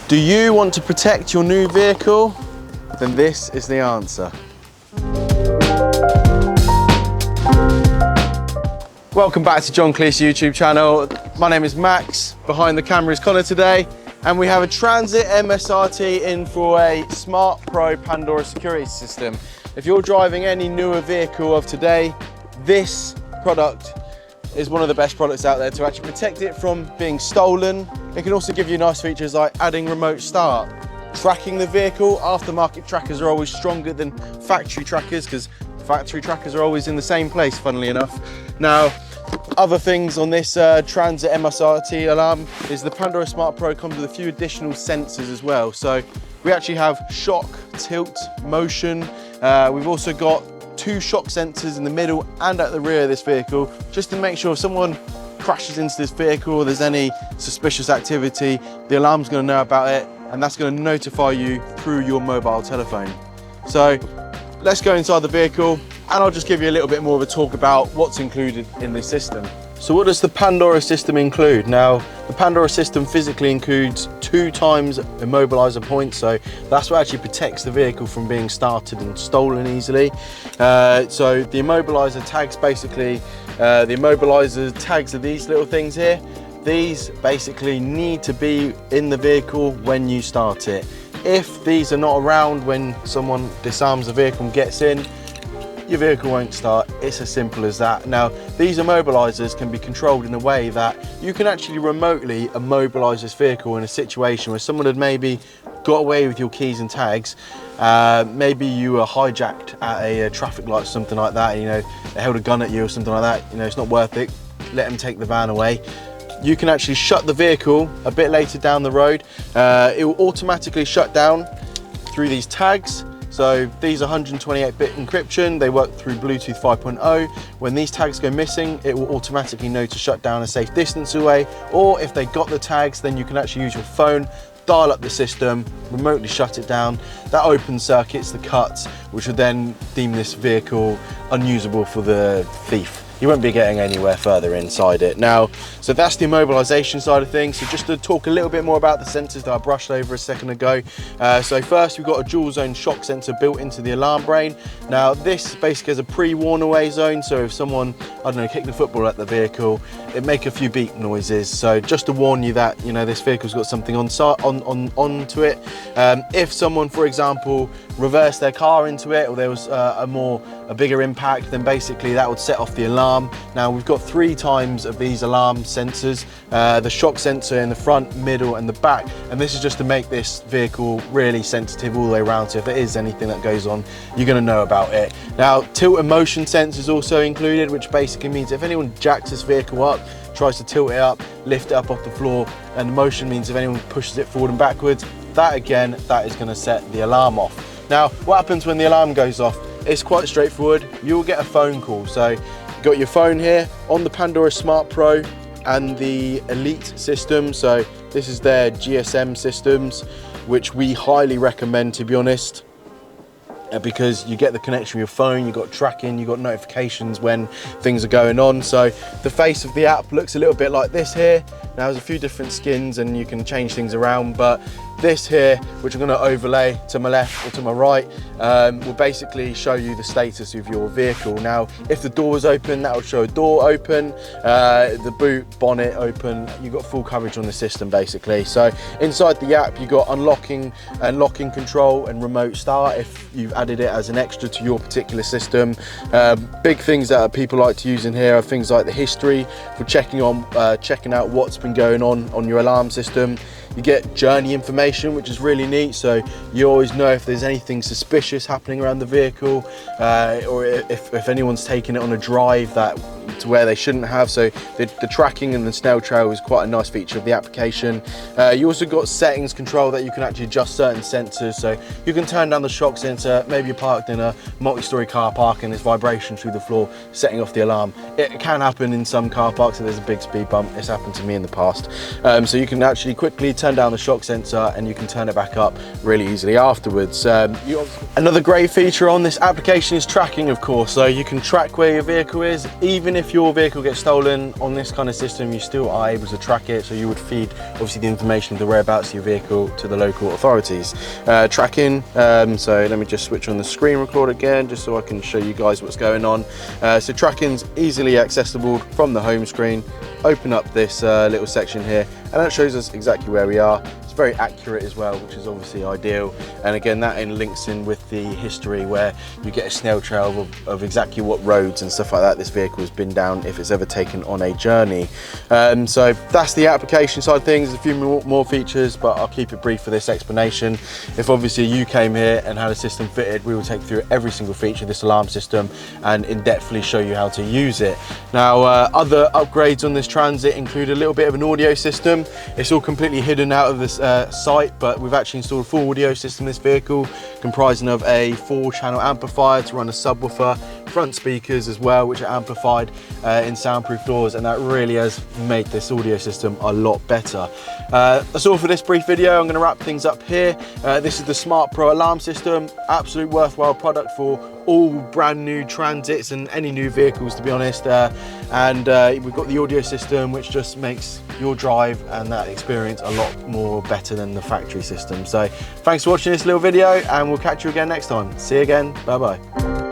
Do you want to protect your new vehicle? Then this is the answer. Welcome back to John Cleese YouTube channel. My name is Max, behind the camera is Connor today, and we have a Transit MSRT in for a Smart Pro Pandora security system. If you're driving any newer vehicle of today, this product is one of the best products out there to actually protect it from being stolen. It can also give you nice features like adding remote start, tracking the vehicle. Aftermarket trackers are always stronger than factory trackers because factory trackers are always in the same place, funnily enough. Now, other things on this Transit MSRT alarm is the Pandora Smart Pro comes with a few additional sensors as well. So we actually have shock, tilt, motion. We've also got 2 shock sensors in the middle and at the rear of this vehicle, just to make sure if someone crashes into this vehicle or there's any suspicious activity, the alarm's going to know about it, and that's going to notify you through your mobile telephone. So let's go inside the vehicle and I'll just give you a little bit more of a talk about what's included in this system. So what does the Pandora system include? Now, the Pandora system physically includes 2 times immobiliser points, so that's what actually protects the vehicle from being started and stolen easily. So the immobiliser tags basically, the immobiliser tags are these little things here. These basically need to be in the vehicle when you start it. If these are not around when someone disarms the vehicle and gets in, your vehicle won't start. It's as simple as that. Now, these immobilisers can be controlled in a way that you can actually remotely immobilise this vehicle in a situation where someone had maybe got away with your keys and tags. Maybe you were hijacked at a traffic light or something like that, you know, they held a gun at you or something like that, you know, it's not worth it. Let them take the van away. You can actually shut the vehicle a bit later down the road. It will automatically shut down through these tags. So these are 128-bit encryption. They work through Bluetooth 5.0. When these tags go missing, it will automatically know to shut down a safe distance away. Or if they got the tags, then you can actually use your phone, dial up the system, remotely shut it down. That open circuits the cuts, which will then deem this vehicle unusable for the thief. You won't be getting anywhere further inside it. Now, so that's the immobilisation side of things. So just to talk a little bit more about the sensors that I brushed over a second ago. So first we've got a dual zone shock sensor built into the alarm brain. Now this basically has a pre-warn away zone. So if someone, I don't know, kicked the football at the vehicle, it make a few beep noises. So just to warn you that, you know, this vehicle's got something onto it. If someone, for example, reversed their car into it, or there was a bigger impact, then basically that would set off the alarm. Now we've got 3 times of these alarm sensors, the shock sensor in the front, middle and the back, and this is just to make this vehicle really sensitive all the way around, so if there is anything that goes on, you're going to know about it. Now tilt and motion sensors also included, which basically means if anyone jacks this vehicle up, tries to tilt it up, lift it up off the floor, and the motion means if anyone pushes it forward and backwards, that again, that is going to set the alarm off. Now what happens when the alarm goes off? It's quite straightforward. You'll get a phone call. So you've got your phone here on the Pandora Smart Pro and the Elite system. So this is their GSM systems, which we highly recommend, to be honest, because you get the connection with your phone, you've got tracking, you've got notifications when things are going on. So the face of the app looks a little bit like this here. Now there's a few different skins and you can change things around, but this here, which I'm going to overlay to my left or to my right, will basically show you the status of your vehicle. Now, if the door is open, that will show a door open, the boot, bonnet open. You've got full coverage on the system basically. So inside the app, you've got unlocking and locking control and remote start if you've added it as an extra to your particular system. Big things that people like to use in here are things like the history for checking out what's been going on your alarm system. You get journey information, which is really neat, so you always know if there's anything suspicious happening around the vehicle, or if anyone's taken it on a drive that to where they shouldn't have. So the tracking and the snail trail is quite a nice feature of the application. You also got settings control that you can actually adjust certain sensors, so you can turn down the shock sensor. Maybe you're parked in a multi-story car park and there's vibration through the floor setting off the alarm. It can happen in some car parks if there's a big speed bump. It's happened to me in the past. So you can actually quickly turn down the shock sensor and you can turn it back up really easily afterwards. Another great feature on this application is tracking, of course, so you can track where your vehicle is even even if your vehicle gets stolen on this kind of system, you still are able to track it. So you would feed obviously the information of the whereabouts of your vehicle to the local authorities. Tracking, so let me just switch on the screen record again, just so I can show you guys what's going on. So tracking's easily accessible from the home screen. Open up this little section here, and that shows us exactly where we are. It's very accurate as well, which is obviously ideal. And again, that links in with the history, where you get a snail trail of exactly what roads and stuff like that this vehicle has been down if it's ever taken on a journey. So that's the application side of things. There's a few more features, but I'll keep it brief for this explanation. If obviously you came here and had a system fitted, we will take you through every single feature of this alarm system and in-depthly show you how to use it. Now, other upgrades on this Transit include a little bit of an audio system. It's all completely hidden out of this site, but we've actually installed a full audio system in this vehicle, comprising of a 4-channel amplifier to run a subwoofer, front speakers as well, which are amplified in soundproof doors, and that really has made this audio system a lot better. That's all for this brief video. I'm going to wrap things up here. This is the Smart Pro alarm system. Absolute worthwhile product for all brand new Transits and any new vehicles, to be honest. We've got the audio system, which just makes your drive and that experience a lot more better than the factory system. So thanks for watching this little video, and we'll catch you again next time. See you again. Bye bye.